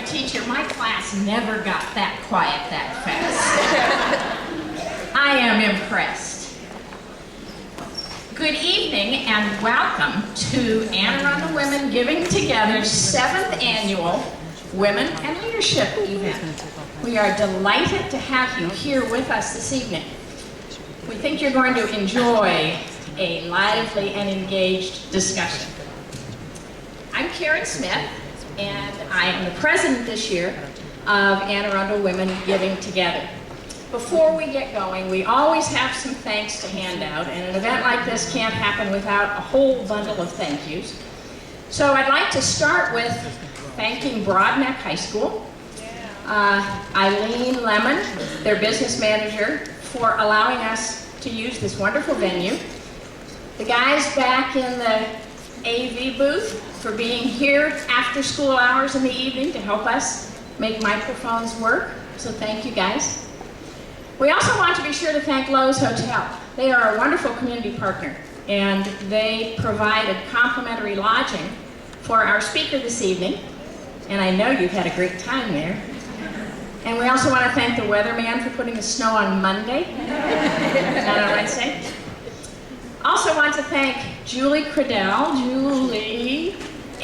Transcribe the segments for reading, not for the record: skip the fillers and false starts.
teacher, my class never got that quiet that fast. I am impressed. Good evening and welcome to Anne Arundel Women Giving Together's 7th annual Women and Leadership event. We are delighted to have you here with us this evening. We think you're going to enjoy a lively and engaged discussion. I'm Karen Smith, and I am the president this year of Anne Arundel Women Giving Together. Before we get going, we always have some thanks to hand out, and an event like this can't happen without a whole bundle of thank yous. So I'd like to start with thanking Broadneck High School, Eileen Lemon, their business manager, for allowing us to use this wonderful venue. The guys back in the AV booth for being here after school hours in the evening to help us make microphones work. So thank you guys. We also want to be sure to thank Lowe's Hotel. They are a wonderful community partner, and they provided complimentary lodging for our speaker this evening. And I know you've had a great time there. And we also want to thank the weatherman for putting the snow on Monday, not on Wednesday. Also want to thank Julie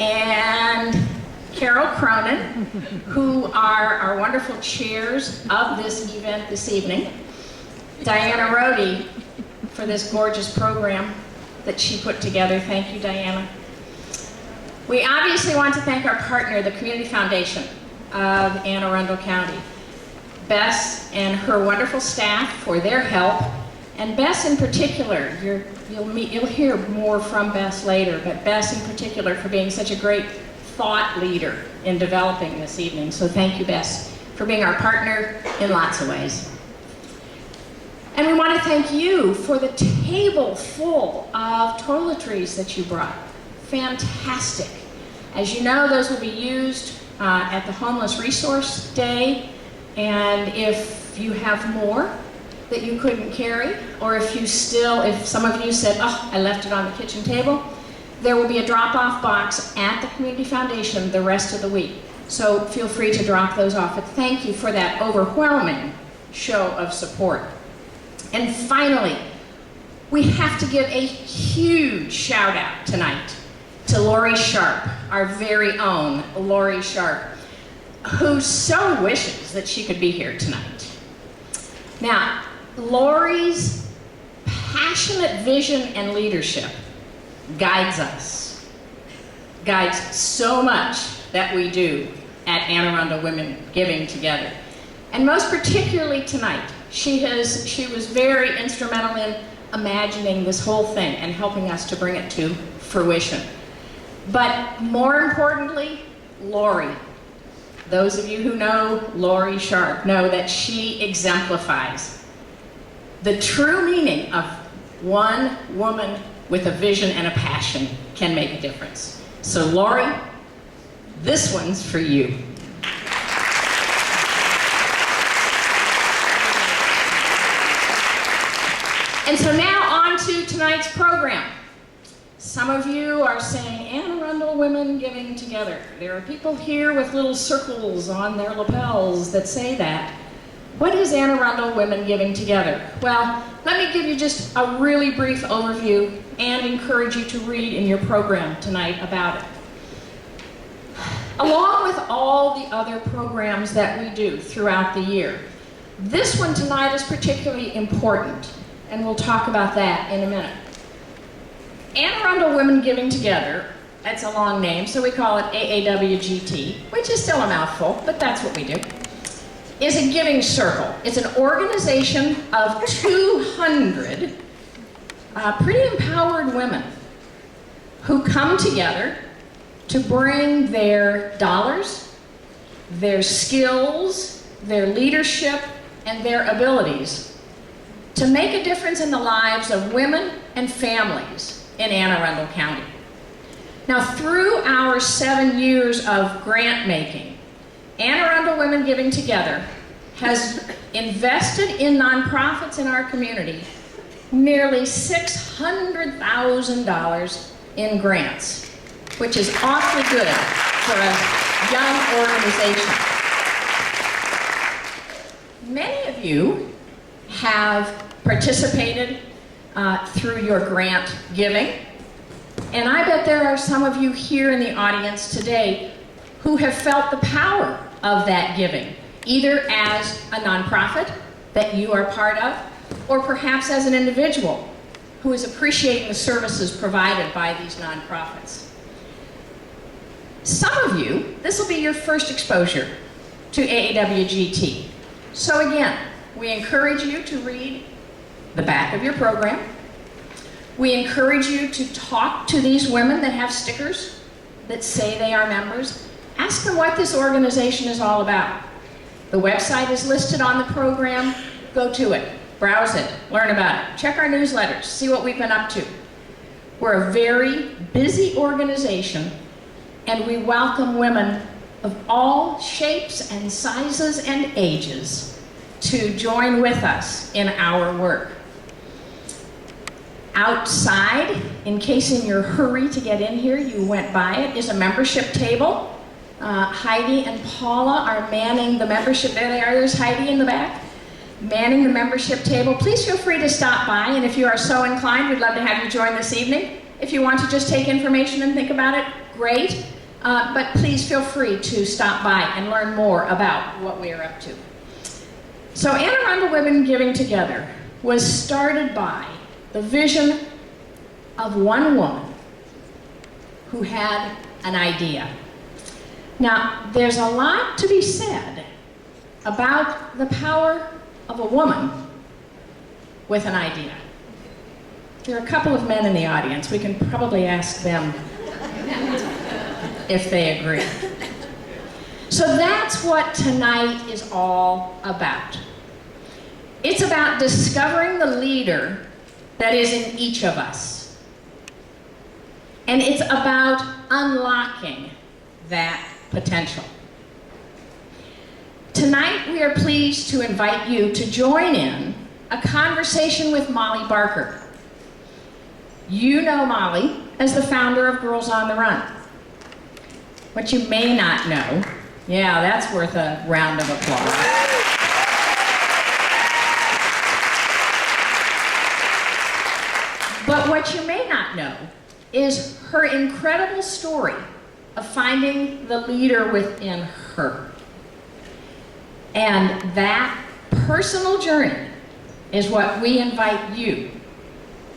and Carol Cronin, who are our wonderful chairs of this event this evening. Diana Rohde for this gorgeous program that she put together. Thank you, Diana. We obviously want to thank our partner, the Community Foundation of Anne Arundel County. Bess and her wonderful staff for their help, and Bess in particular. You'll hear more from Bess later, but Bess in particular for being such a great thought leader in developing this evening. So thank you, Bess, for being our partner in lots of ways. And we want to thank you for the table full of toiletries that you brought. Fantastic. As you know, those will be used at the Homeless Resource Day, and if you have more that you couldn't carry, or if some of you said, oh, I left it on the kitchen table, there will be a drop-off box at the Community Foundation the rest of the week. So feel free to drop those off. But thank you for that overwhelming show of support. And finally, we have to give a huge shout out tonight to Lori Sharp, our very own Lori Sharp, who so wishes that she could be here tonight. Now, Lori's passionate vision and leadership guides so much that we do at Anne Arundel Women Giving Together. And most particularly tonight, she was very instrumental in imagining this whole thing and helping us to bring it to fruition. But more importantly, Lori. Those of you who know Lori Sharp know that she exemplifies the true meaning of one woman with a vision and a passion can make a difference. So Lori, this one's for you. And so now on to tonight's program. Some of you are saying, Anne Arundel Women Giving Together. There are people here with little circles on their lapels that say that. What is Anne Arundel Women Giving Together? Well, let me give you just a really brief overview and encourage you to read in your program tonight about it. Along with all the other programs that we do throughout the year, this one tonight is particularly important, and we'll talk about that in a minute. Anne Arundel Women Giving Together, that's a long name, so we call it AAWGT, which is still a mouthful, but that's what we do, is a giving circle. It's an organization of 200 pretty empowered women who come together to bring their dollars, their skills, their leadership, and their abilities to make a difference in the lives of women and families in Anne Arundel County. Now, through our 7 years of grant making, Anne Arundel Women Giving Together has invested in nonprofits in our community nearly $600,000 in grants, which is awfully good for a young organization. Many of you have participated through your grant giving, and I bet there are some of you here in the audience today who have felt the power of that giving, either as a nonprofit that you are part of, or perhaps as an individual who is appreciating the services provided by these nonprofits. Some of you, this will be your first exposure to AAWGT. So again, we encourage you to read the back of your program. We encourage you to talk to these women that have stickers that say they are members. Ask them what this organization is all about. The website is listed on the program. Go to it, browse it, learn about it. Check our newsletters, see what we've been up to. We're a very busy organization, and we welcome women of all shapes and sizes and ages to join with us in our work. Outside, in case in your hurry to get in here you went by it, is a membership table. Heidi and Paula are manning the membership. There they are. There's Heidi in the back, manning the membership table. Please feel free to stop by, and if you are so inclined, we'd love to have you join this evening. If you want to just take information and think about it, great. But please feel free to stop by and learn more about what we are up to. So Anne Arundel Women Giving Together was started by the vision of one woman who had an idea. Now, there's a lot to be said about the power of a woman with an idea. There are a couple of men in the audience. We can probably ask them if they agree. So that's what tonight is all about. It's about discovering the leader that is in each of us. And it's about unlocking that potential. Tonight we are pleased to invite you to join in a conversation with Molly Barker. You know Molly as the founder of Girls on the Run. What you may not know, yeah, that's worth a round of applause. But what you may not know is her incredible story of finding the leader within her. And that personal journey is what we invite you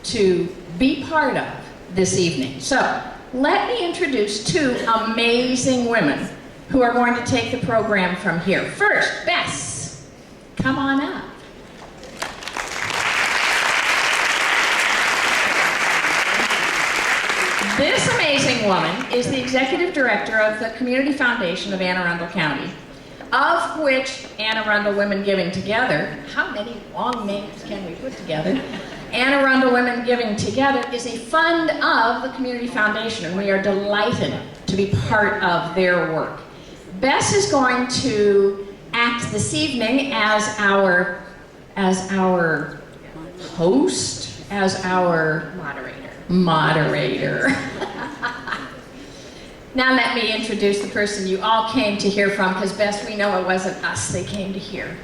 to be part of this evening. So let me introduce two amazing women who are going to take the program from here. First, Bess, come on up. This amazing woman is the executive director of the Community Foundation of Anne Arundel County, of which Anne Arundel Women Giving Together, how many long names can we put together? Anne Arundel Women Giving Together is a fund of the Community Foundation, and we are delighted to be part of their work. Bess is going to act this evening as our host, as our moderator. Now let me introduce the person you all came to hear from, because Bess, we know it wasn't us they came to hear.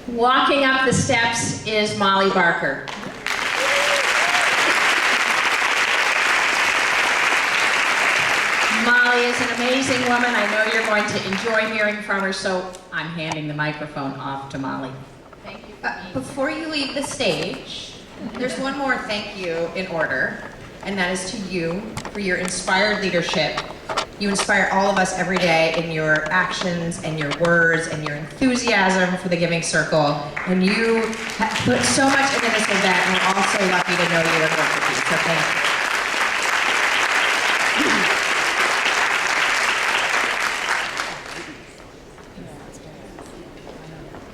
Walking up the steps is Molly Barker. Molly is an amazing woman. I know you're going to enjoy hearing from her, so I'm handing the microphone off to Molly. Thank you. Before you leave the stage, there's one more thank you in order, and that is to you for your inspired leadership. You inspire all of us every day in your actions and your words and your enthusiasm for the Giving Circle, and you have put so much into this event, and we're all so lucky to know you and work with you, so thank you.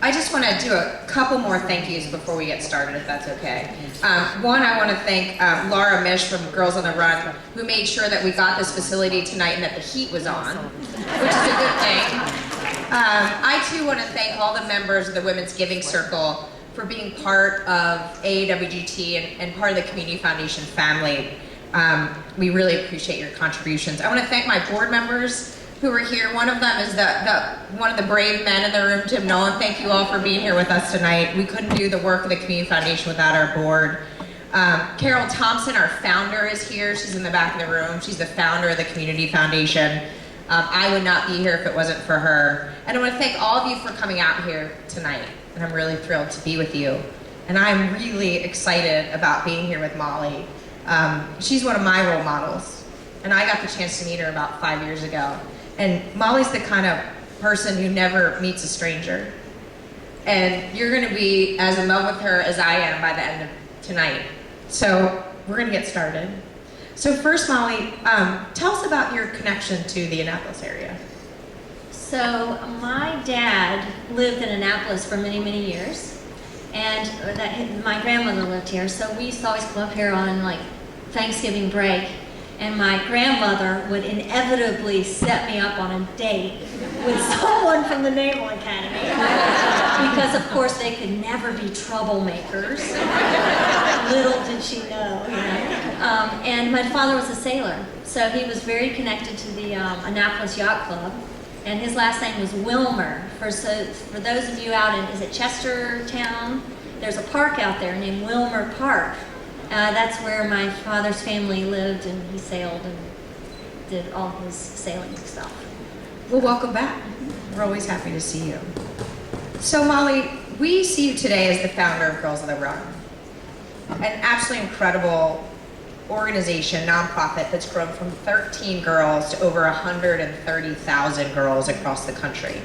I just want to do a couple more thank yous before we get started, if that's okay. One, I want to thank Laura Mish from Girls on the Run, who made sure that we got this facility tonight and that the heat was on, which is a good thing. I too want to thank all the members of the Women's Giving Circle for being part of AAWGT and part of the Community Foundation family. We really appreciate your contributions. I want to thank my board members, who are here. One of them is one of the brave men in the room, Tim Nolan. Thank you all for being here with us tonight. We couldn't do the work of the Community Foundation without our board. Carol Thompson, our founder, is here. She's in the back of the room. She's the founder of the Community Foundation. I would not be here if it wasn't for her. And I want to thank all of you for coming out here tonight. And I'm really thrilled to be with you. And I'm really excited about being here with Molly. She's one of my role models. And I got the chance to meet her about 5 years ago. And Molly's the kind of person who never meets a stranger. And you're going to be as in love with her as I am by the end of tonight. So we're going to get started. So first, Molly, tell us about your connection to the Annapolis area. So my dad lived in Annapolis for many, many years, and my grandmother lived here. So we used to always come up here on like Thanksgiving break, and my grandmother would inevitably set me up on a date with someone from the Naval Academy, because of course they could never be troublemakers. Little did she know, you know. And my father was a sailor, so he was very connected to the Annapolis Yacht Club, and his last name was Wilmer. For those of you out in, is it Chestertown? There's a park out there named Wilmer Park. That's where my father's family lived, and he sailed and did all his sailing stuff. Well, welcome back. We're always happy to see you. So Molly, we see you today as the founder of Girls on the Run, an absolutely incredible organization, nonprofit, that's grown from 13 girls to over 130,000 girls across the country.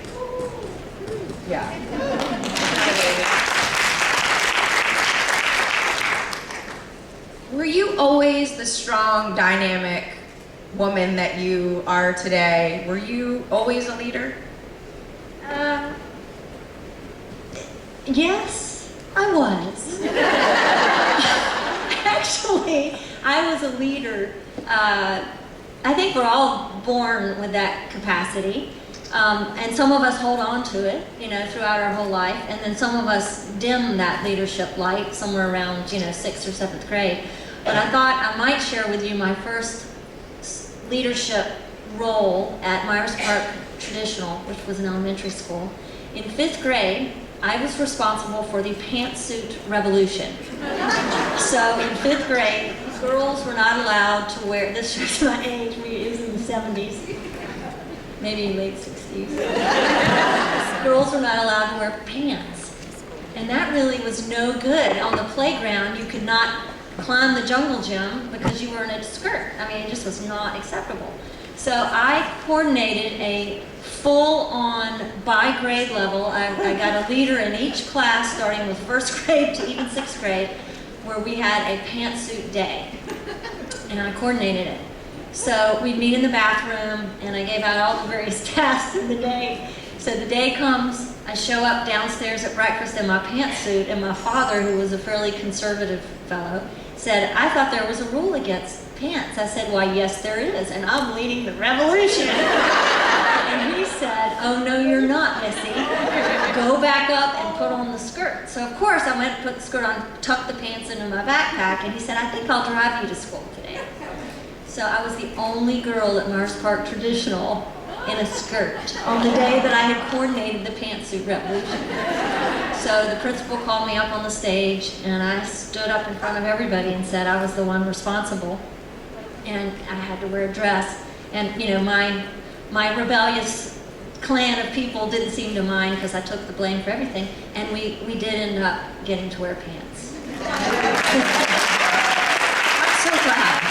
Yeah. Were you always the strong, dynamic woman that you are today? Were you always a leader? Yes, I was. Actually, I was a leader. I think we're all born with that capacity. And some of us hold on to it, you know, throughout our whole life. And then some of us dim that leadership light somewhere around, you know, 6th or 7th grade. But I thought I might share with you my first leadership role at Myers Park Traditional, which was an elementary school. In 5th grade, I was responsible for the pantsuit revolution. So in 5th grade, girls were not allowed to wear, this shows my age, it was in the 70s, maybe late 60s. Girls were not allowed to wear pants. And that really was no good. On the playground, you could not climb the jungle gym because you were in a skirt. I mean, it just was not acceptable. So I coordinated a full-on by grade level. I got a leader in each class, starting with 1st grade to even 6th grade, where we had a pantsuit day. And I coordinated it. So we'd meet in the bathroom, and I gave out all the various tasks of the day. So the day comes, I show up downstairs at breakfast in my pantsuit, and my father, who was a fairly conservative fellow, said, "I thought there was a rule against pants." I said, "Why, yes, there is, and I'm leading the revolution." And he said, "Oh, no, you're not, Missy. Go back up and put on the skirt." So, of course, I went and put the skirt on, tucked the pants into my backpack, and he said, "I think I'll drive you to school today." So I was the only girl at Myers Park Traditional in a skirt on the day that I had coordinated the pantsuit revolution. So the principal called me up on the stage, and I stood up in front of everybody and said I was the one responsible, and I had to wear a dress. And you know, my rebellious clan of people didn't seem to mind because I took the blame for everything, and we did end up getting to wear pants. I'm so glad.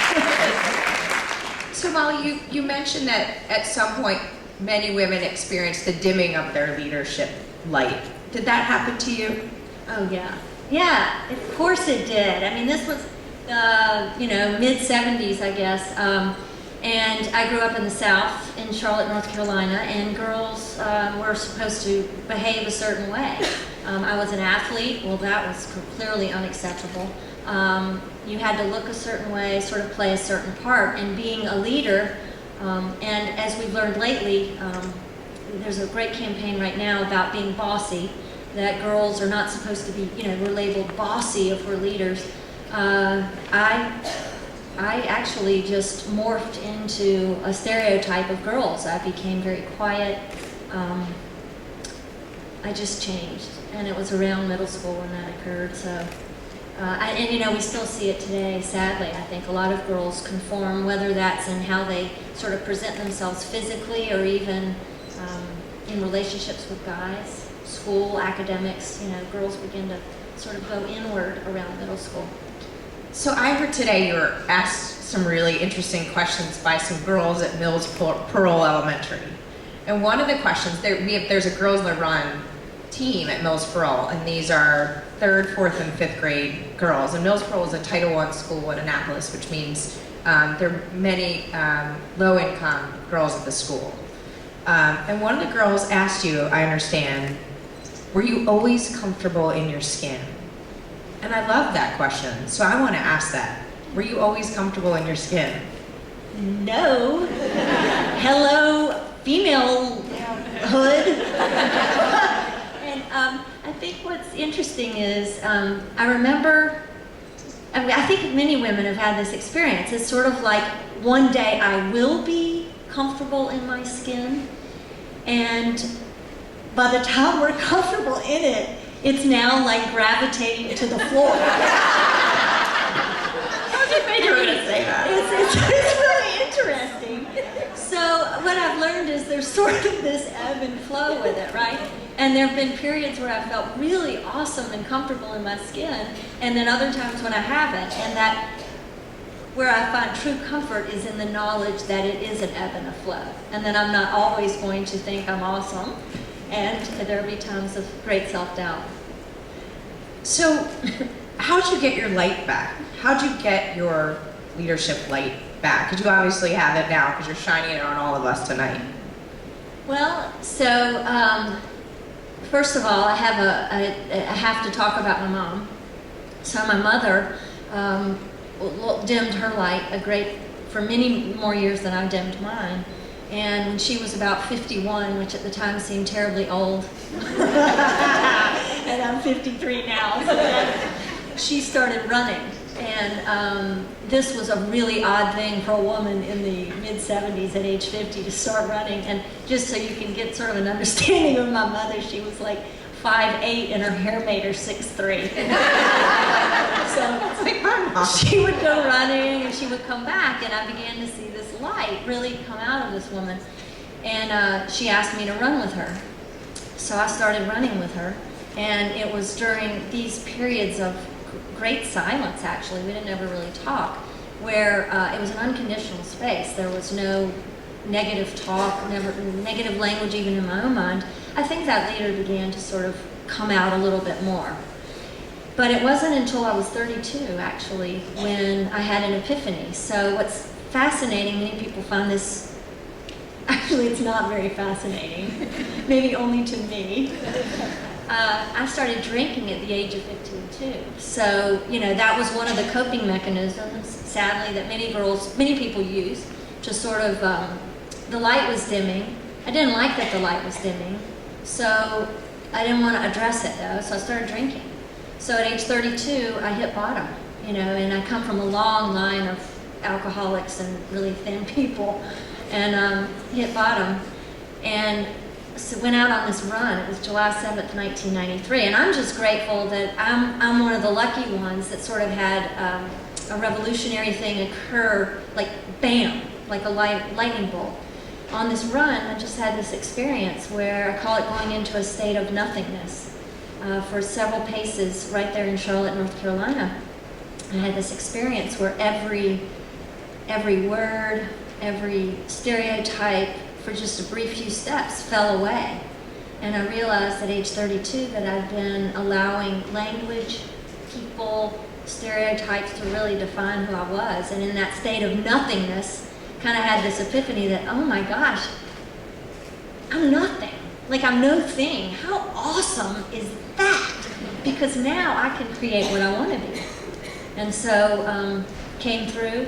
So Molly, you mentioned that at some point many women experienced the dimming of their leadership light. Did that happen to you? Oh yeah, yeah. Of course it did. I mean, this was you know, mid-70s, I guess. And I grew up in the South, in Charlotte, North Carolina, and girls were supposed to behave a certain way. I was an athlete. Well, that was clearly unacceptable. You had to look a certain way, sort of play a certain part, and being a leader, and as we've learned lately, there's a great campaign right now about being bossy, that girls are not supposed to be, you know, we're labeled bossy if we're leaders. I I actually just morphed into a stereotype of girls. I became very quiet. I just changed, and it was around middle school when that occurred. So, and you know, we still see it today. Sadly, I think a lot of girls conform, whether that's in how they sort of present themselves physically, or even in relationships with guys, school, academics. You know, girls begin to sort of go inward around middle school. So I heard today you were asked some really interesting questions by some girls at Mills Pearl Elementary. And one of the questions, there's a Girls on the Run team at Mills Pearl, and these are 3rd, 4th, and 5th grade girls. And Mills Pearl is a Title I school in Annapolis, which means there are many low-income girls at the school. And one of the girls asked you, I understand, were you always comfortable in your skin? And I love that question, so I want to ask that. Were you always comfortable in your skin? No. Hello, femalehood. And I think what's interesting is, I remember, I think many women have had this experience. It's sort of like, one day I will be comfortable in my skin, and by the time we're comfortable in it, it's now like gravitating to the floor. I was afraid you were going to say that. It's really interesting. So what I've learned is there's sort of this ebb and flow with it, right? And there have been periods where I felt really awesome and comfortable in my skin, and then other times when I haven't. And that where I find true comfort is in the knowledge that it is an ebb and a flow, and that I'm not always going to think I'm awesome, and there'll be times of great self-doubt. So how'd you get your light back? How'd you get your leadership light back? Because you obviously have it now, because you're shining it on all of us tonight. Well, so first of all, I have to talk about my mom. So my mother dimmed her light for many more years than I dimmed mine. And when she was about 51, which at the time seemed terribly old, and I'm 53 now, so she started running. And this was a really odd thing for a woman in the mid-70s at age 50 to start running. And just so you can get sort of an understanding of my mother, she was like 5'8", and her hair made her 6'3". So she would go running, and she would come back, and I began to see this light really come out of this woman. And she asked me to run with her. So I started running with her, and it was during these periods of great silence, actually. We didn't ever really talk, where it was an unconditional space. There was no negative talk, never negative language even in my own mind. I think that later began to sort of come out a little bit more. But it wasn't until I was 32, actually, when I had an epiphany. So what's fascinating, many people find this, actually it's not very fascinating, maybe only to me. I started drinking at the age of 15 too. So, you know, that was one of the coping mechanisms, sadly, that many people use to sort of, the light was dimming. I didn't like that the light was dimming, so I didn't want to address it though, so I started drinking. So at age 32, I hit bottom, you know, and I come from a long line of alcoholics and really thin people, and hit bottom, and so went out on this run. It was July 7th, 1993, and I'm just grateful that I'm one of the lucky ones that sort of had a revolutionary thing occur, like bam, like a lightning bolt. On this run, I just had this experience where I call it going into a state of nothingness. For several paces right there in Charlotte, North Carolina. I had this experience where every word, every stereotype for just a brief few steps fell away. And I realized at age 32 that I'd been allowing language, people, stereotypes to really define who I was. And in that state of nothingness, kind of had this epiphany that, oh my gosh, I'm nothing. Like, I'm no thing. How awesome is that? Because now I can create what I want to be. And so came through.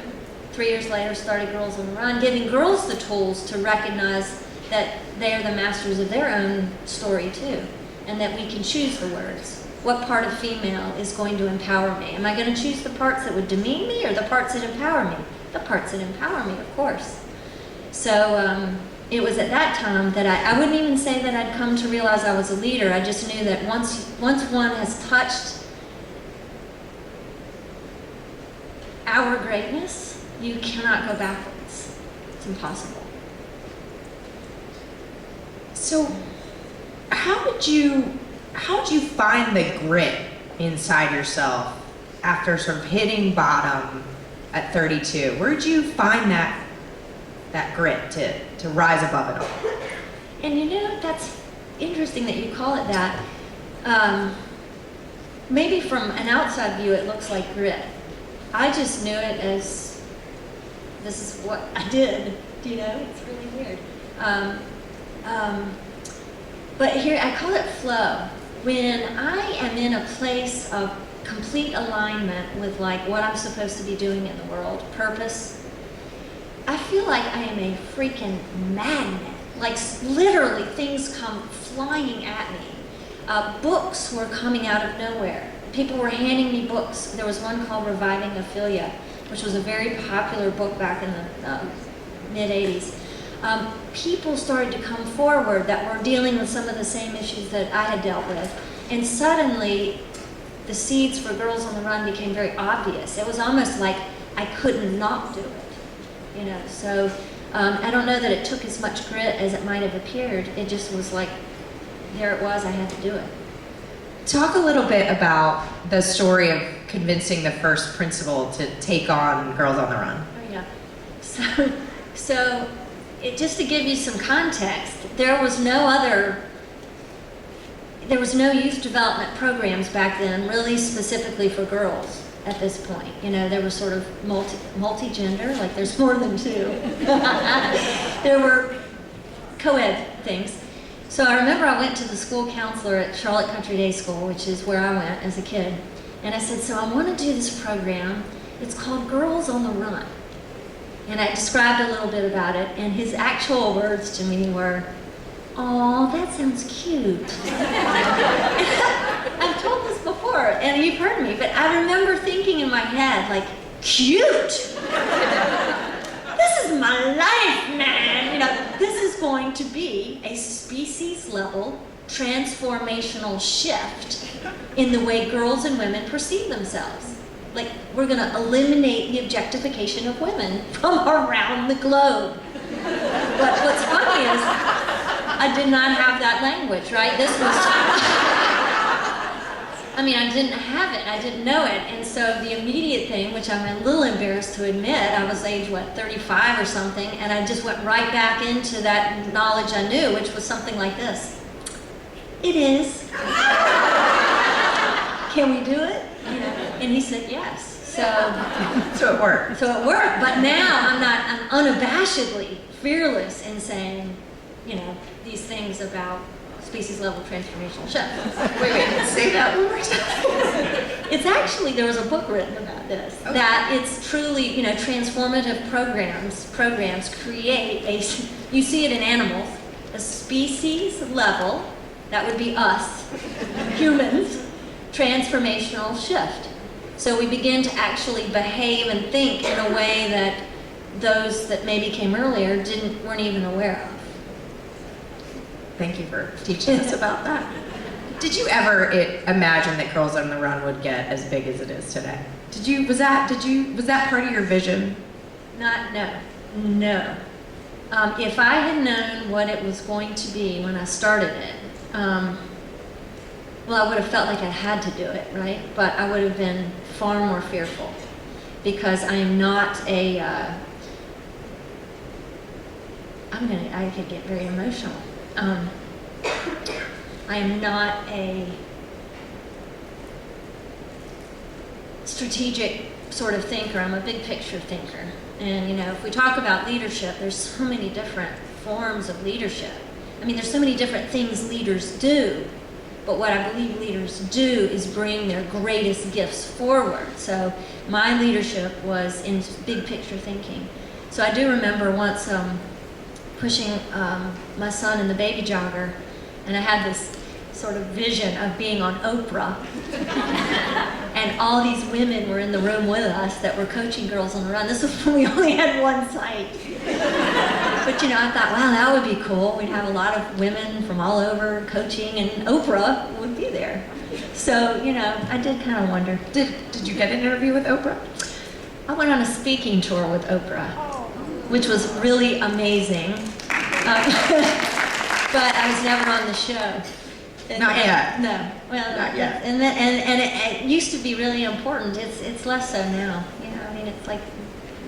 3 years later, started Girls on the Run, giving girls the tools to recognize that they are the masters of their own story too, and that we can choose the words. what part of female is going to empower me? Am I going to choose the parts that would demean me or the parts that empower me? The parts that empower me, of course. So it was at that time that I wouldn't even say that I'd come to realize I was a leader. I just knew that once one has touched our greatness, you cannot go backwards. It's impossible. So, how did you find the grit inside yourself after sort of hitting bottom at 32? Where did you find that grit to rise above it all? And you know, that's interesting that you call it that. Maybe from an outside view, it looks like grit. I just knew it as, this is what I did, you know, it's really weird. But here, I call it flow. When I am in a place of complete alignment with like what I'm supposed to be doing in the world, purpose, I feel like I am a freaking magnet. Like literally things come flying at me. Books were coming out of nowhere. People were handing me books. There was one called Reviving Ophelia, which was a very popular book back in the mid-'80s. People started to come forward that were dealing with some of the same issues that I had dealt with. And suddenly, the seeds for Girls on the Run became very obvious. It was almost like I couldn't not do it, you know. So I don't know that it took as much grit as it might have appeared. It just was like, there it was, I had to do it. Talk a little bit about the story of convincing the first principal to take on Girls on the Run. Oh yeah. So just to give you some context, there was no youth development programs back then really specifically for girls at this point. You know, there was sort of multi-gender, like there's more than two. There were co-ed things. So I remember I went to the school counselor at Charlotte Country Day School, which is where I went as a kid. And I said, so I want to do this program. It's called Girls on the Run. And I described a little bit about it, and his actual words to me were, "Oh, that sounds cute." I've told this before, and you've heard me, but I remember thinking in my head, like, cute? This is my life, man. You know, this is going to be a species-level transformational shift in the way girls and women perceive themselves. Like, we're going to eliminate the objectification of women from around the globe. But what's funny is, I did not have that language, right? This was, I mean, I didn't have it, I didn't know it. And so the immediate thing, which I'm a little embarrassed to admit, I was age, 35 or something, and I just went right back into that knowledge I knew, which was something like this. It is. Can we do it? You know? And he said yes. So it worked. So it worked. But now I'm unabashedly fearless in saying, you know, these things about species level transformational shift. Wait, say that one more time. It's actually, there was a book written about this, okay. That it's truly, you know, transformative programs create you see it in animals, a species level, that would be us, humans, transformational shift. So we begin to actually behave and think in a way that those that maybe came earlier weren't even aware of. Thank you for teaching us about that. Did you ever imagine that Girls on the Run would get as big as it is today? Was that part of your vision? No. If I had known what it was going to be when I started it, well, I would have felt like I had to do it, right? But I would have been far more fearful because I am not I could get very emotional. I am not a strategic sort of thinker. I'm a big picture thinker. And, you know, if we talk about leadership, there's so many different forms of leadership. I mean, there's so many different things leaders do. But what I believe leaders do is bring their greatest gifts forward. So my leadership was in big picture thinking. So I do remember once my son in the baby jogger, and I had this sort of vision of being on Oprah. And all these women were in the room with us that were coaching Girls on the Run. This was when we only had one site. But you know, I thought, wow, that would be cool. We'd have a lot of women from all over coaching, and Oprah would be there. So, you know, I did kind of wonder. Did you get an interview with Oprah? I went on a speaking tour with Oprah, which was really amazing. But I was never on the show. Not yet. No, well, Not yet. And it used to be really important. It's less so now. You know, I mean, it's like,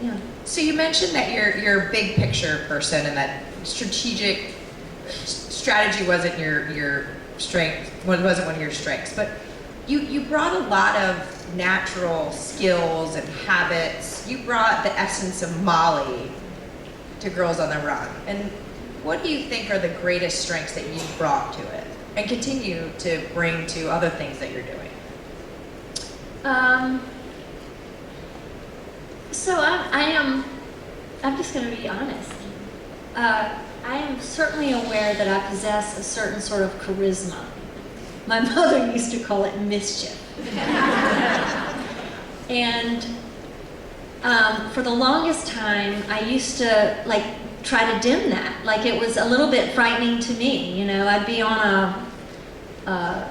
you know. So you mentioned that you're a big picture person and that strategy wasn't your strength. Wasn't one of your strengths, but you brought a lot of natural skills and habits. You brought the essence of Molly to Girls on the Run. And what do you think are the greatest strengths that you've brought to it and continue to bring to other things that you're doing? So I'm just going to be honest. I am certainly aware that I possess a certain sort of charisma. My mother used to call it mischief. And for the longest time, I used to like try to dim that. Like it was a little bit frightening to me. You know, I'd be on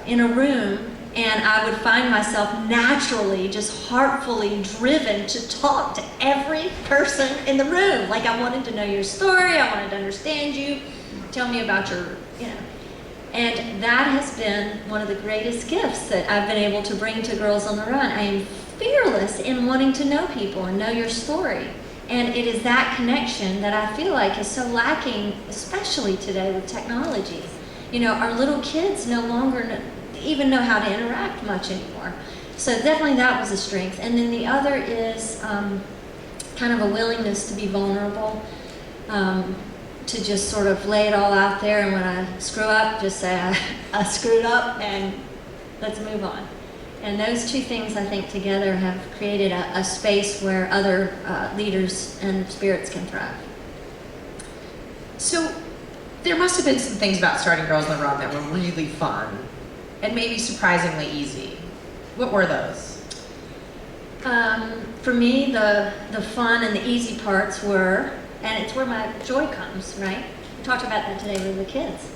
in a room and I would find myself naturally, just heartfully driven to talk to every person in the room. Like I wanted to know your story, I wanted to understand you, tell me about your, you know. And that has been one of the greatest gifts that I've been able to bring to Girls on the Run. I am fearless in wanting to know people and know your story. And it is that connection that I feel like is so lacking, especially today with technology. You know, our little kids no longer even know how to interact much anymore. So definitely that was a strength. And then the other is kind of a willingness to be vulnerable, to just sort of lay it all out there. And when I screw up, just say I screwed up and let's move on. And those two things, I think, together have created a space where other leaders and spirits can thrive. So there must have been some things about starting Girls on the Run that were really fun and maybe surprisingly easy. What were those? For me, the fun and the easy parts were, and it's where my joy comes, right? We talked about that today with the kids.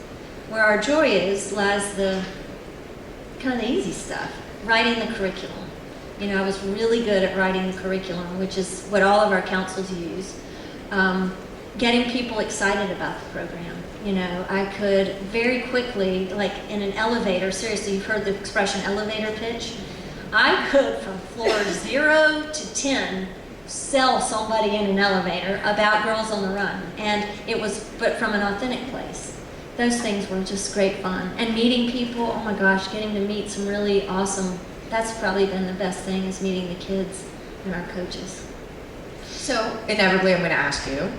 Where our joy lies the kind of the easy stuff. Writing the curriculum. You know, I was really good at writing the curriculum, which is what all of our councils use. Getting people excited about the program. You know, I could very quickly, like in an elevator, seriously, you've heard the expression elevator pitch? I could, from floor 0 to 10, sell somebody in an elevator about Girls on the Run. And it was, but from an authentic place. Those things were just great fun. And meeting people, oh my gosh, getting to meet some really awesome, that's probably been the best thing, is meeting the kids and our coaches. So inevitably I'm going to ask you,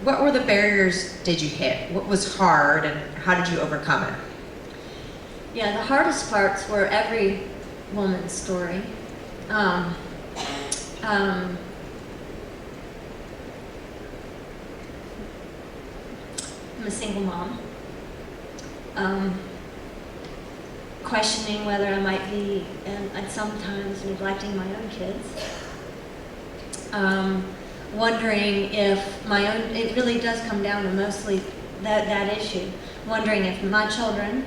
what were the barriers did you hit? What was hard and how did you overcome it? Yeah, the hardest parts were every woman's story. I'm a single mom. Questioning whether I might be, and sometimes neglecting my own kids. Wondering if my own, it really does come down to mostly that issue. Wondering if my children,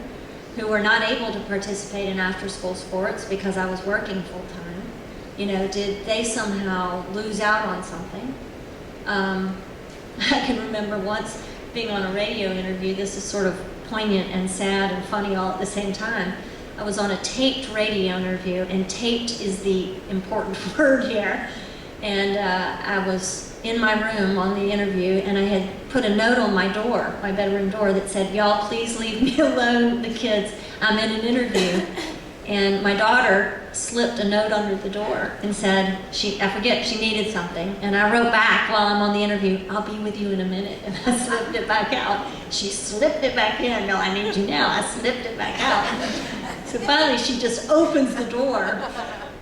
who were not able to participate in after-school sports because I was working full-time, you know, did they somehow lose out on something? I can remember once being on a radio interview. This is sort of poignant and sad and funny all at the same time. I was on a taped radio interview, and taped is the important word here. And I was in my room on the interview, and I had put a note on my door, my bedroom door, that said, "Y'all please leave me alone, the kids, I'm in an interview." And my daughter slipped a note under the door and said, I forget, she needed something. And I wrote back while I'm on the interview, "I'll be with you in a minute." And I slipped it back out. She slipped it back in. "No, I need you now." I slipped it back out. So finally she just opens the door.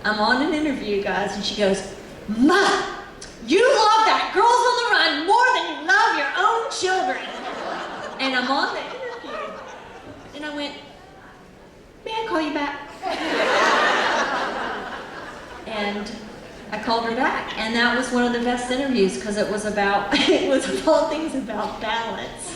I'm on an interview, guys, and she goes, "Ma, you love that Girls on the Run more than you love your own children." And I'm on the interview. And I went, you back. And I called her back, and that was one of the best interviews because it was about, it was of all things about balance.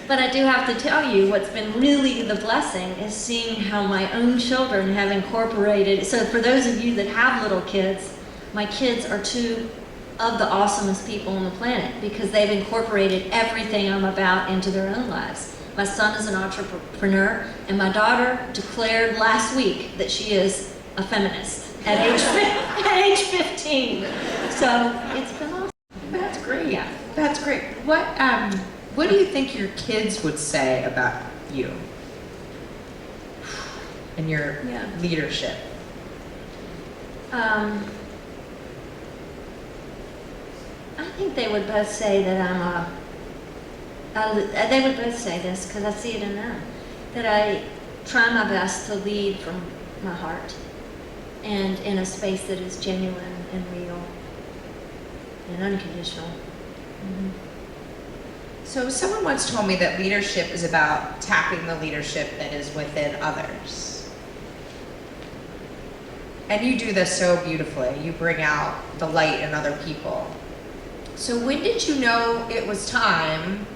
But I do have to tell you, what's been really the blessing is seeing how my own children have incorporated. So for those of you that have little kids, my kids are two of the awesomest people on the planet because they've incorporated everything I'm about into their own lives. My son is an entrepreneur, and my daughter declared last week that she is a feminist at age 15. So it's been awesome. That's great. Yeah. That's great. What do you think your kids would say about you and your leadership? I think they would both say that they would both say this because I see it in them, that I try my best to lead from my heart and in a space that is genuine and real and unconditional. Mm-hmm. So someone once told me that leadership is about tapping the leadership that is within others. And you do this so beautifully. You bring out the light in other people. So when did you know it was time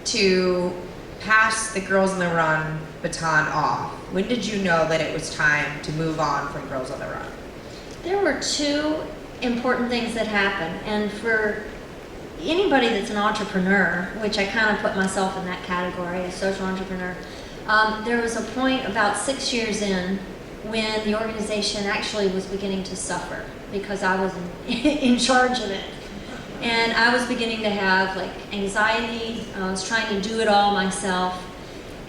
to pass the Girls on the Run baton off? When did you know that it was time to move on from Girls on the Run? There were two important things that happened, and for anybody that's an entrepreneur, which I kind of put myself in that category, a social entrepreneur, there was a point about 6 years in when the organization actually was beginning to suffer because I was in charge of it. And I was beginning to have like anxiety. I was trying to do it all myself.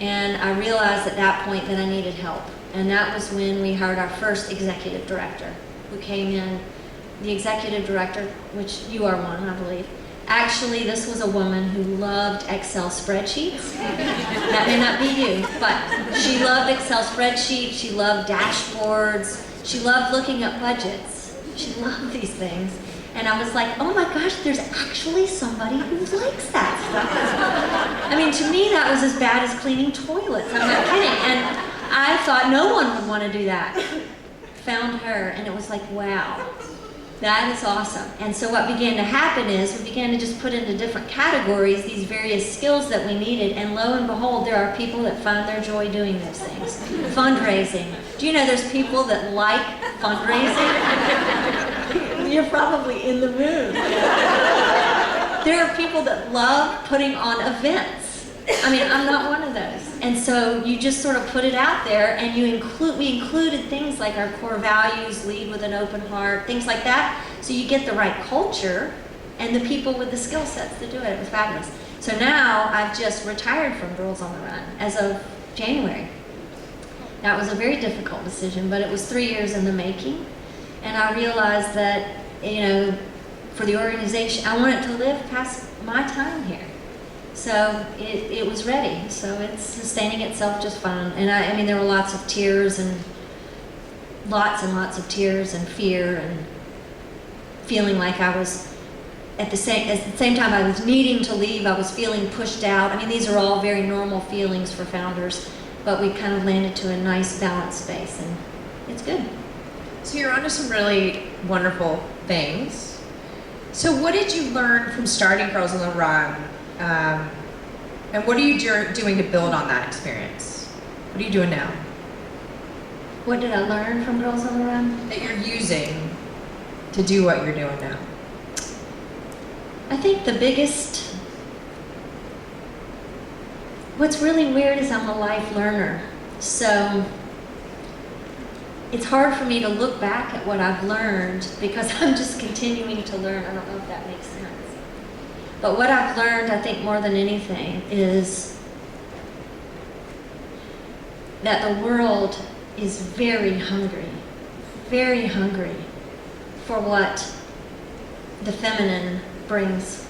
And I realized at that point that I needed help. And that was when we hired our first executive director who came in. The executive director, which you are one, I believe. Actually, this was a woman who loved Excel spreadsheets. That may not be you, but she loved Excel spreadsheets. She loved dashboards. She loved looking at budgets. She loved these things. And I was like, oh my gosh, there's actually somebody who likes that stuff. I mean, to me, that was as bad as cleaning toilets. I'm not kidding. And I thought no one would want to do that. Found her, and it was like, wow, that is awesome. And so what began to happen is we began to just put into different categories these various skills that we needed, and lo and behold, there are people that find their joy doing those things. Fundraising. Do you know there's people that like fundraising? You're probably in the mood. There are people that love putting on events. I mean, I'm not one of those. And so you just sort of put it out there, and we included things like our core values, lead with an open heart, things like that. So you get the right culture and the people with the skill sets to do it. It was fabulous. So now I've just retired from Girls on the Run as of January. That was a very difficult decision, but it was 3 years in the making. And I realized that, you know, for the organization, I wanted to live past my time here. So it was ready. So it's sustaining itself just fine. And I mean, there were lots of tears and lots of tears and fear and feeling like I was at the same time I was needing to leave, I was feeling pushed out. I mean, these are all very normal feelings for founders, but we kind of landed to a nice balanced space, and it's good. So you're onto some really wonderful things. So what did you learn from starting Girls on the Run? And what are you doing to build on that experience? What are you doing now? What did I learn from Girls on the Run? That you're using to do what you're doing now. I think the biggest, what's really weird is I'm a life learner. So it's hard for me to look back at what I've learned because I'm just continuing to learn. I don't know if that makes sense. But what I've learned, I think more than anything, is that the world is very hungry for what the feminine brings.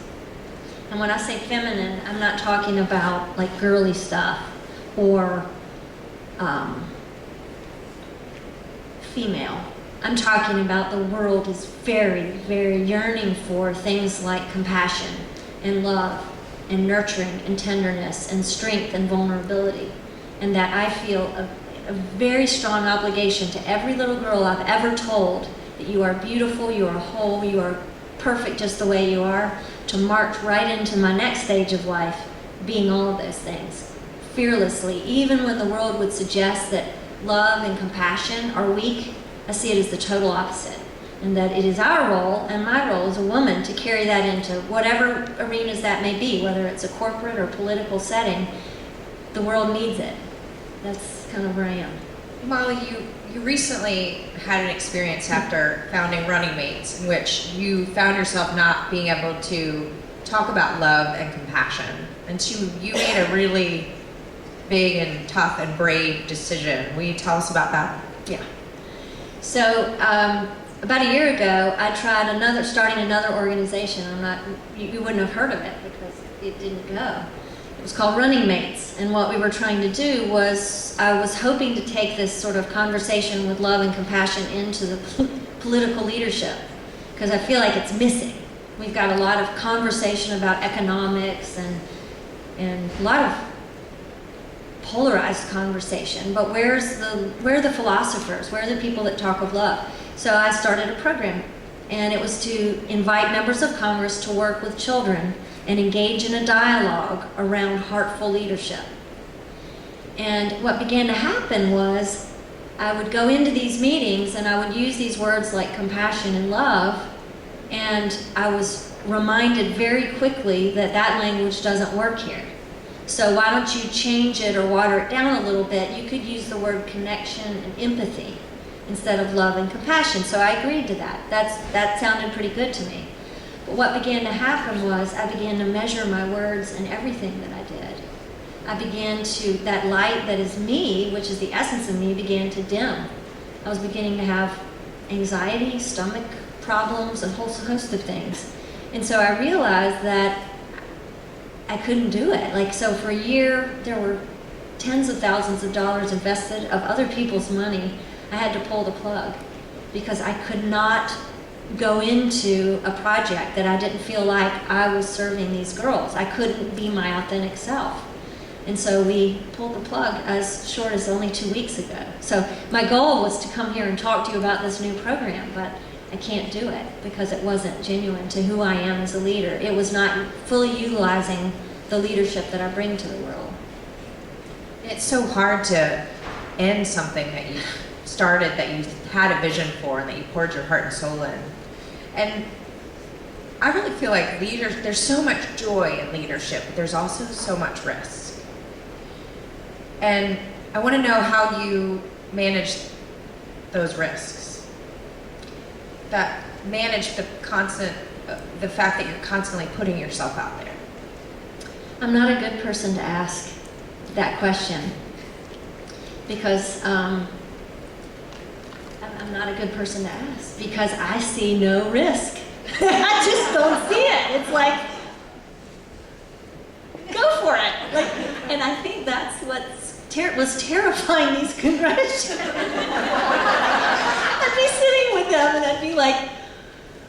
And when I say feminine, I'm not talking about like girly stuff or female. I'm talking about the world is very, very yearning for things like compassion and love and nurturing and tenderness and strength and vulnerability. And that I feel a very strong obligation to every little girl I've ever told that you are beautiful, you are whole, you are perfect just the way you are, to march right into my next stage of life being all of those things, fearlessly. Even when the world would suggest that love and compassion are weak, I see it as the total opposite. And that it is our role and my role as a woman to carry that into whatever arenas that may be, whether it's a corporate or political setting. The world needs it. That's kind of where I am. Molly, you recently had an experience after founding Running Mates in which you found yourself not being able to talk about love and compassion. And you made a really big and tough and brave decision. Will you tell us about that? Yeah. So about a year ago, I tried starting another organization. You wouldn't have heard of it because it didn't go. It was called Running Mates, and what we were trying to do was, I was hoping to take this sort of conversation with love and compassion into the political leadership, because I feel like it's missing. We've got a lot of conversation about economics and a lot of polarized conversation, but where are the philosophers? Where are the people that talk of love? So I started a program, and it was to invite members of Congress to work with children and engage in a dialogue around heartful leadership. And what began to happen was I would go into these meetings and I would use these words like compassion and love, and I was reminded very quickly that that language doesn't work here. So why don't you change it or water it down a little bit? You could use the word connection and empathy instead of love and compassion. So I agreed to that. That sounded pretty good to me. But what began to happen was I began to measure my words and everything that I did. I began to, that light that is me, which is the essence of me, began to dim. I was beginning to have anxiety, stomach problems, a whole host of things. And so I realized that I couldn't do it. So for a year, there were tens of thousands of dollars invested of other people's money. I had to pull the plug because I could not go into a project that I didn't feel like I was serving these girls. I couldn't be my authentic self. And so we pulled the plug as short as only 2 weeks ago. So my goal was to come here and talk to you about this new program, but I can't do it because it wasn't genuine to who I am as a leader. It was not fully utilizing the leadership that I bring to the world. It's so hard to end something that you started, that you had a vision for, and that you poured your heart and soul in. And I really feel like leaders, there's so much joy in leadership, but there's also so much risk. And I want to know how you manage those risks. That manage the fact that you're constantly putting yourself out there. I'm not a good person to ask that question because I'm not a good person to ask because I see no risk. I just don't see it. It's like, go for it. And I think that's what was terrifying these congressionals. I'd be sitting with them and I'd be like,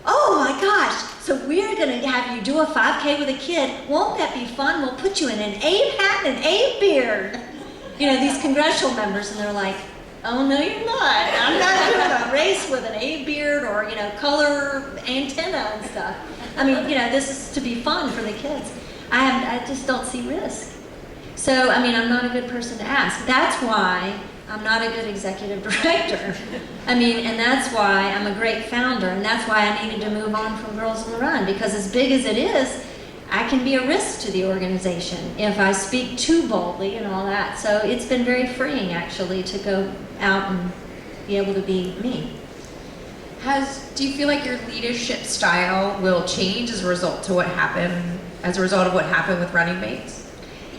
oh my gosh, so we're going to have you do a 5K with a kid. Won't that be fun? We'll put you in an Abe hat and an Abe beard. These congressional members, and they're like, oh no, you're not. I'm not doing a race with an Abe beard or, color antenna and stuff. I mean, this is to be fun for the kids. I just don't see risk. So, I'm not a good person to ask. That's why I'm not a good executive director. And that's why I'm a great founder, and that's why I needed to move on from Girls on the Run, because as big as it is, I can be a risk to the organization if I speak too boldly and all that. So it's been very freeing, actually, to go out and be able to be me. Do you feel like your leadership style will change as a result of what happened with Running Mates?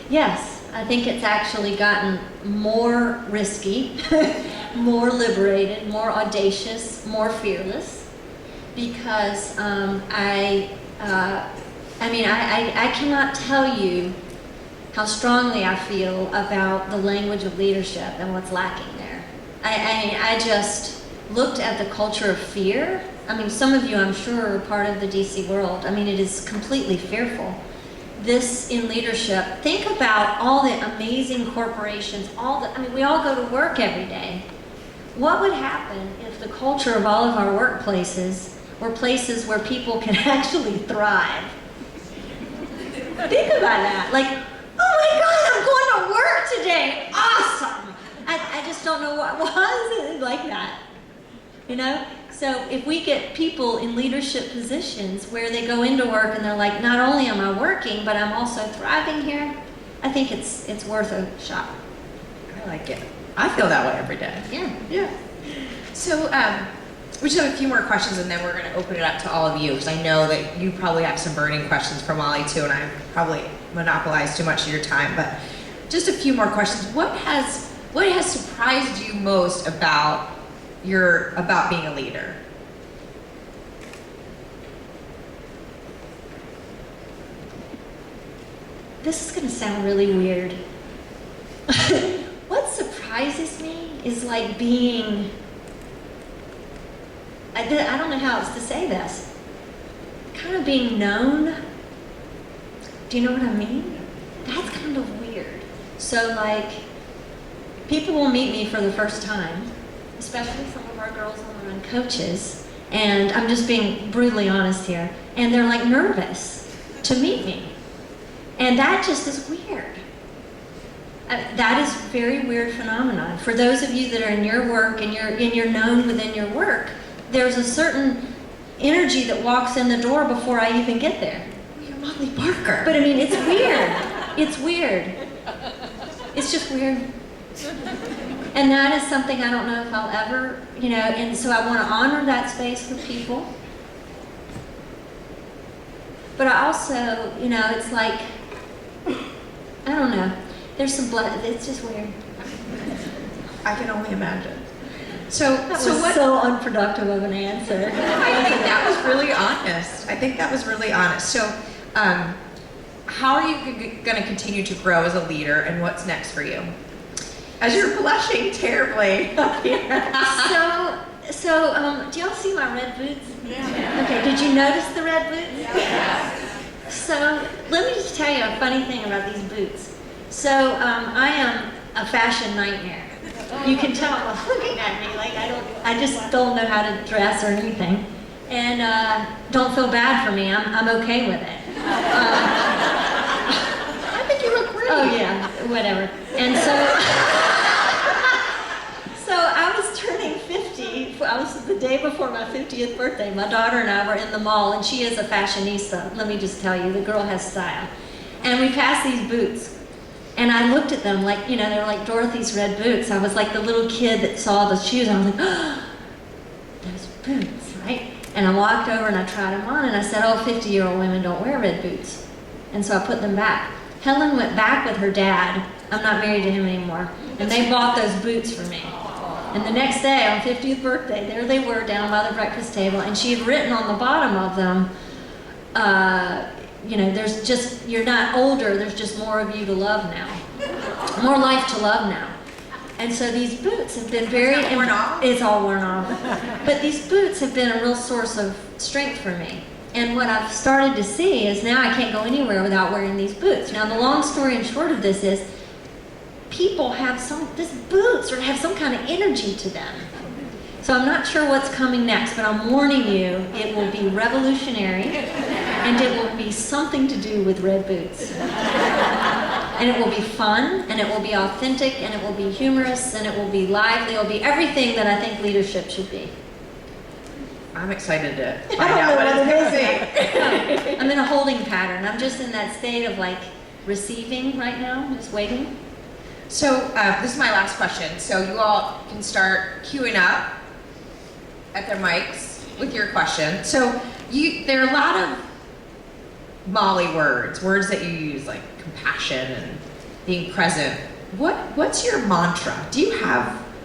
Yes. I think it's actually gotten more risky, more liberated, more audacious, more fearless, because I cannot tell you how strongly I feel about the language of leadership and what's lacking there. I just looked at the culture of fear. Some of you, I'm sure, are part of the DC world. It is completely fearful. this in leadership, think about all the amazing corporations, we all go to work every day. What would happen if the culture of all of our workplaces were places where people can actually thrive? Think about that. Like, oh my God, I'm going to work today. Awesome. I just don't know why is it like that? You know? So if we get people in leadership positions where they go into work and they're like, not only am I working, but I'm also thriving here, I think it's worth a shot. I like it. I feel that way every day. Yeah. Yeah. So we just have a few more questions and then we're going to open it up to all of you because I know that you probably have some burning questions for Molly too, and I probably monopolized too much of your time. But just a few more questions. What has surprised you most about being a leader? This is going to sound really weird. What surprises me is like being, I don't know how else to say this, kind of being known. Do you know what I mean? That's kind of weird. So like, people will meet me for the first time, especially some of our girls on the run coaches, and I'm just being brutally honest here, and they're like nervous to meet me. And that just is weird. That is a very weird phenomenon. For those of you that are in your work and you're known within your work, there's a certain energy that walks in the door before I even get there. Well, you're Molly Barker. But I mean, it's weird. It's weird. It's just weird. And that is something I don't know if I'll ever, and so I want to honor that space with people. But I also, it's like, I don't know. There's some blood. It's just weird. I can only imagine. That So was what? so unproductive of an answer. I think that was really honest. So, how are you going to continue to grow as a leader, and what's next for you? As you're blushing terribly up here. So, do y'all see my red boots? Yeah. Okay, did you notice the red boots? Yeah. So, let me just tell you a funny thing about these boots. So, I am a fashion nightmare. You can tell by looking at me, like I just don't know how to dress or anything. And don't feel bad for me, I'm okay with it. I think you look great. Oh yeah, whatever. And so I was turning 50. I was the day before my 50th birthday. My daughter and I were in the mall, and she is a fashionista. Let me just tell you, the girl has style. And we passed these boots. And I looked at them like, they're like Dorothy's red boots. I was like the little kid that saw the shoes. And I was like, oh, those boots, right? And I walked over and I tried them on. And I said, oh, 50-year-old women don't wear red boots. And so I put them back. Helen went back with her dad. I'm not married to him anymore. And they bought those boots for me. And the next day, on 50th birthday, there they were down by the breakfast table. And she had written on the bottom of them, there's just, you're not older, there's just more of you to love now. More life to love now. And so these boots have been very... Is that worn off? It's all worn off. But these boots have been a real source of strength for me. And what I've started to see is now I can't go anywhere without wearing these boots. Now the long story and short of this is, people have these boots or have some kind of energy to them. So I'm not sure what's coming next, but I'm warning you, it will be revolutionary, and it will be something to do with red boots. And it will be fun, and it will be authentic, and it will be humorous, and it will be lively. It will be everything that I think leadership should be. I'm excited to find out what it's going to be. I'm in a holding pattern. I'm just in that state of like receiving right now, just waiting. So this is my last question. So you all can start queuing up at their mics with your question. So there are a lot of Molly words that you use, like compassion and being present. What's your mantra?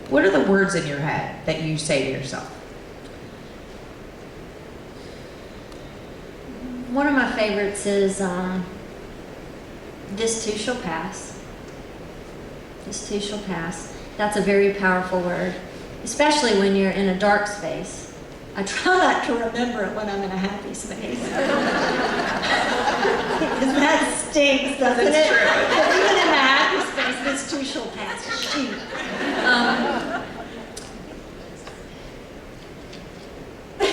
What are the words in your head that you say to yourself? One of my favorites is, this too shall pass. This too shall pass. That's a very powerful word, especially when you're in a dark space. I try not to remember it when I'm in a happy space. Because that's stinks, doesn't That's it? true. But even in the happy space, this too shall pass. Shoot.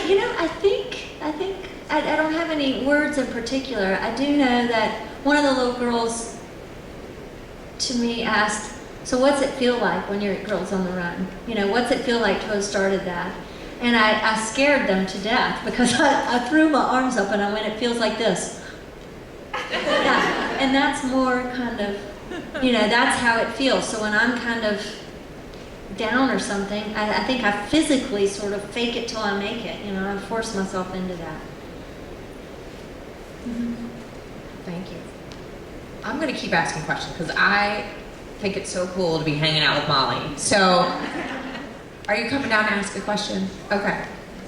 You know, I don't have any words in particular. I do know that one of the little girls to me asked, so what's it feel like when you're at Girls on the Run? You know, what's it feel like to have started that? And I scared them to death because I threw my arms up and I went, it feels like this. Yeah, and that's more kind of, you know, that's how it feels. So when I'm kind of down or something, I think I physically sort of fake it till I make it. You know, I force myself into that. Thank you. I'm going to keep asking questions because I think it's so cool to be hanging out with Molly. So, are you coming down to ask a question? Okay.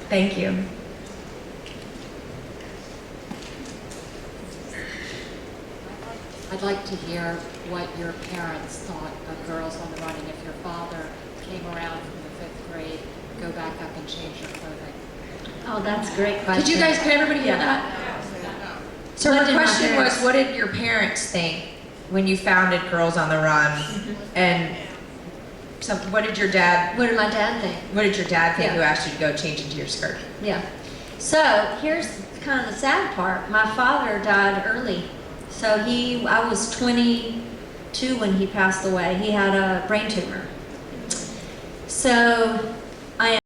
Thank you. I'd like to hear what your parents thought of Girls on the Run, and if your father came around from the 5th grade, go back up and change your clothing. Oh, that's a great question. Could everybody hear that? So What her did my question was, parents- what did your parents think when you founded Girls on the Run? And what did your dad What did my dad think? think Yeah. who asked you to go change into your skirt? Yeah. So here's kind of the sad part. My father died early. So I was 22 when he passed away. He had a brain tumor. So